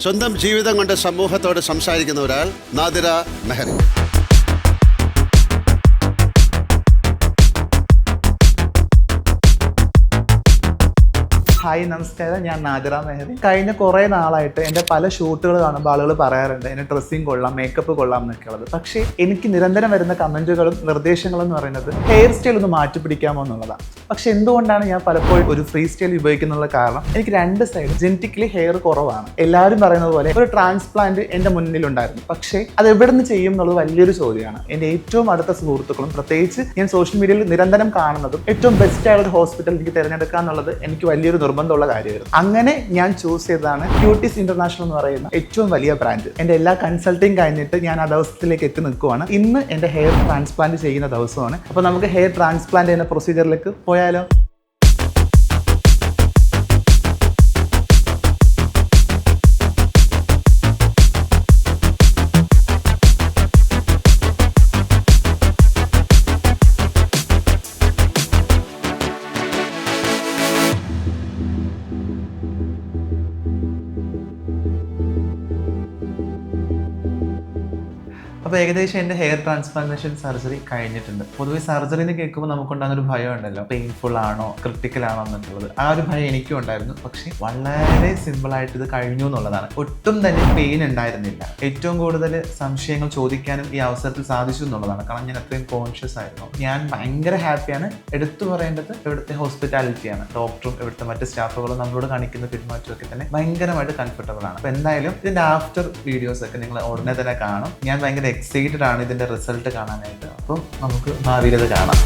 സ്വന്തം ജീവിതം കൊണ്ട് സമൂഹത്തോട് സംസാരിക്കുന്ന ഒരാൾ നാദിറ മെഹറി. ഹായ് നമസ്കാരം, ഞാൻ നാദിറ മെഹറി. കഴിഞ്ഞ കുറേ നാളായിട്ട് എൻ്റെ പല ഷൂട്ടുകൾ കാണുമ്പോൾ ആളുകൾ പറയാറുണ്ട് എൻ്റെ ഡ്രസ്സിങ് കൊള്ളാം, മേക്കപ്പ് കൊള്ളാം എന്നൊക്കെ ഉള്ളത്. പക്ഷേ എനിക്ക് നിരന്തരം വരുന്ന കമൻറ്റുകളും നിർദ്ദേശങ്ങളും എന്ന് പറയുന്നത് ഹെയർ സ്റ്റൈൽ ഒന്ന് മാറ്റിപ്പിടിക്കാമോ എന്നുള്ളതാണ്. പക്ഷെ എന്തുകൊണ്ടാണ് ഞാൻ പലപ്പോഴും ഒരു ഫ്രീ സ്റ്റൈൽ ഉപയോഗിക്കുന്നുള്ള കാരണം എനിക്ക് രണ്ട് സൈഡ് ജെനറ്റിക്കലി ഹെയർ കുറവാണ്. എല്ലാവരും പറയുന്നത് പോലെ ഒരു ട്രാൻസ്പ്ലാന്റ് എൻ്റെ മുന്നിലുണ്ടായിരുന്നു. പക്ഷേ അത് എവിടെ നിന്ന് ചെയ്യും എന്നുള്ളത് വലിയൊരു ചോദ്യമാണ്. എൻ്റെ ഏറ്റവും അടുത്ത സുഹൃത്തുക്കളും പ്രത്യേകിച്ച് ഞാൻ സോഷ്യൽ മീഡിയയിൽ നിരന്തരം കാണുന്നതും ഏറ്റവും ബെസ്റ്റ് ആയ ഒരു ഹോസ്പിറ്റൽ എനിക്ക് തിരഞ്ഞെടുക്കുക എന്നുള്ളത് എനിക്ക് വലിയൊരു നിർബന്ധമുള്ള കാര്യമായിരുന്നു. അങ്ങനെ ഞാൻ ചൂസ് ചെയ്തതാണ് ക്യൂട്ടീസ് ഇന്റർനാഷണൽ എന്ന് പറയുന്ന ഏറ്റവും വലിയ ബ്രാൻഡ്. എൻ്റെ എല്ലാ കൺസൾട്ടിങ് കഴിഞ്ഞിട്ട് ഞാൻ ആ ദിവസത്തിലേക്ക് എത്തി നിൽക്കുവാണ്. ഇന്ന് എൻ്റെ ഹെയർ ട്രാൻസ്പ്ലാന്റ് ചെയ്യുന്ന ദിവസമാണ്. അപ്പോൾ നമുക്ക് ഹെയർ ട്രാൻസ്പ്ലാന്റ് ചെയ്യുന്ന പ്രൊസീജിയറിലേക്ക് പോയാലോ? അപ്പോൾ ഏകദേശം എൻ്റെ ഹെയർ ട്രാൻസ്പ്ലാന്റേഷൻ സർജറി കഴിഞ്ഞിട്ടുണ്ട്. പൊതുവെ സർജറി എന്ന് കേൾക്കുമ്പോൾ നമുക്കുണ്ടാകുന്നൊരു ഭയം ഉണ്ടല്ലോ, പെയിൻഫുൾ ആണോ ക്രിട്ടിക്കൽ ആണോ എന്നുള്ളത്. ആ ഒരു ഭയം എനിക്കും ഉണ്ടായിരുന്നു. പക്ഷേ വളരെ സിമ്പിളായിട്ട് ഇത് കഴിഞ്ഞു എന്നുള്ളതാണ്. ഒട്ടും തന്നെ പെയിൻ ഉണ്ടായിരുന്നില്ല. ഏറ്റവും കൂടുതൽ സംശയങ്ങൾ ചോദിക്കാനും ഈ അവസരത്തിൽ സാധിച്ചു എന്നുള്ളതാണ്. കാരണം ഞാൻ അത്രയും കോൺഷ്യസ് ആയിരുന്നു. ഞാൻ ഭയങ്കര ഹാപ്പിയാണ്. എടുത്തു പറയേണ്ടത് ഇവിടുത്തെ ഹോസ്പിറ്റാലിറ്റിയാണ്. ഡോക്ടറും ഇവിടുത്തെ മറ്റ് സ്റ്റാഫുകളും നമ്മളോട് കാണിക്കുന്ന പെരുമാറ്റമൊക്കെ തന്നെ ഭയങ്കരമായിട്ട് കംഫർട്ടബിൾ ആണ്. അപ്പോൾ എന്തായാലും ഇതിൻ്റെ ആഫ്റ്റർ വീഡിയോസ് ഒക്കെ നിങ്ങൾ ഉടനെ തന്നെ കാണും. ഞാൻ ഭയങ്കര എക്സൈറ്റഡ് ആണ് ഇതിൻ്റെ റിസൾട്ട് കാണാനായിട്ട്. അപ്പോൾ നമുക്ക് ഭാവിയിൽ ഇത് കാണാം.